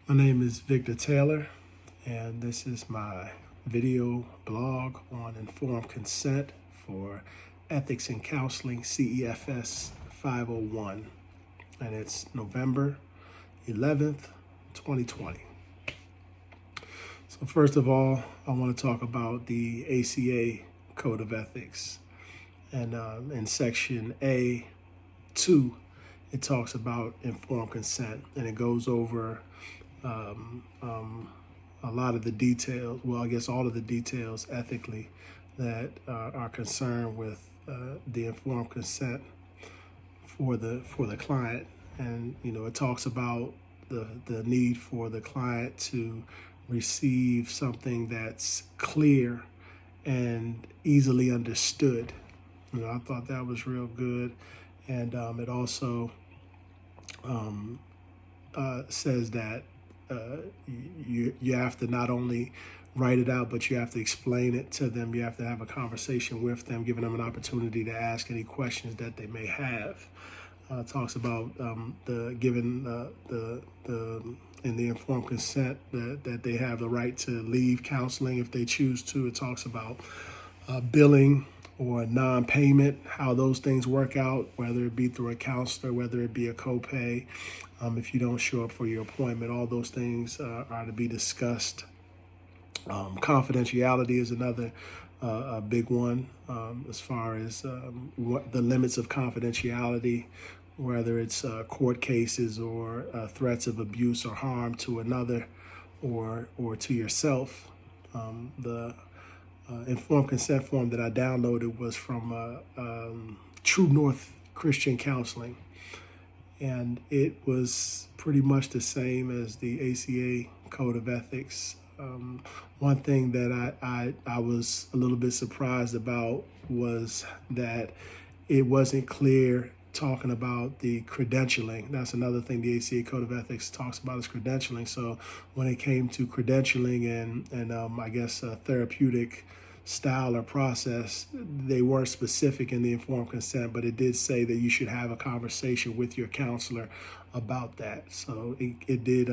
My name is Victor Taylor, and this is my video blog on informed consent for Ethics in Counseling CEFS 501, and it's November 11th, 2020. So first of all, I want to talk about the ACA Code of Ethics, and in Section A2, it talks about informed consent, and it goes over a lot of the details, well, I guess all of the details ethically that are concerned with the informed consent for the client. And, it talks about the need for the client to receive something that's clear and easily understood. I thought that was real good. And it also says that you have to not only write it out, but you have to explain it to them. You have to have a conversation with them, giving them an opportunity to ask any questions that they may have. It talks about in the informed consent that they have the right to leave counseling if they choose to. It talks about billing or non-payment, how those things work out, whether it be through a counselor, whether it be a copay, if you don't show up for your appointment. All those things are to be discussed. Confidentiality is another a big one, as far as what the limits of confidentiality, whether it's court cases or threats of abuse or harm to another or to yourself. The informed consent form that I downloaded was from True North Christian Counseling, and it was pretty much the same as the ACA Code of Ethics. One thing that I was a little bit surprised about was that it wasn't clear talking about the credentialing. That's another thing the ACA Code of Ethics talks about, is credentialing. So when it came to credentialing and I guess therapeutic style or process, they weren't specific in the informed consent, but it did say that you should have a conversation with your counselor about that. So it did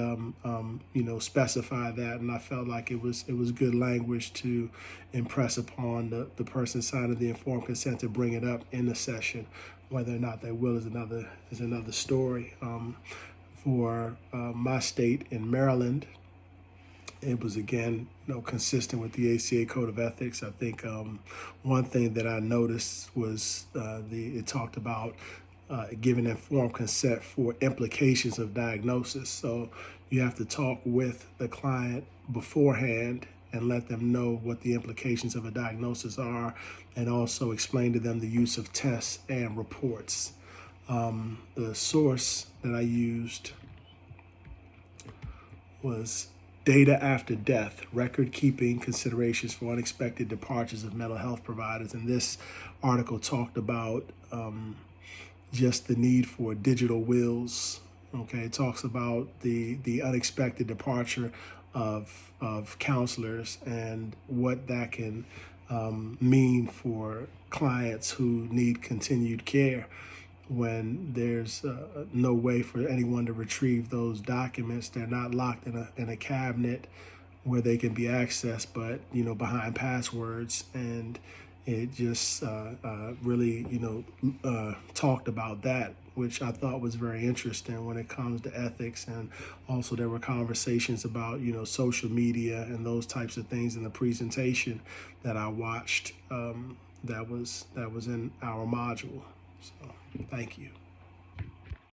specify that, and I felt like it was good language to impress upon the person signing the informed consent to bring it up in the session. Whether or not they will is another story. For my state in Maryland, it was again, consistent with the ACA Code of Ethics. I think one thing that I noticed was it talked about giving informed consent for implications of diagnosis. So you have to talk with the client beforehand and let them know what the implications of a diagnosis are, and also explain to them the use of tests and reports. The source that I used was Data After Death, Record Keeping Considerations for Unexpected Departures of Mental Health Providers. And this article talked about just the need for digital wills. Okay, it talks about the unexpected departure of counselors and what that can mean for clients who need continued care, when there's no way for anyone to retrieve those documents. They're not locked in a cabinet where they can be accessed, but behind passwords. And it just really talked about that, which I thought was very interesting when it comes to ethics. And also there were conversations about social media and those types of things in the presentation that I watched that was in our module. So thank you.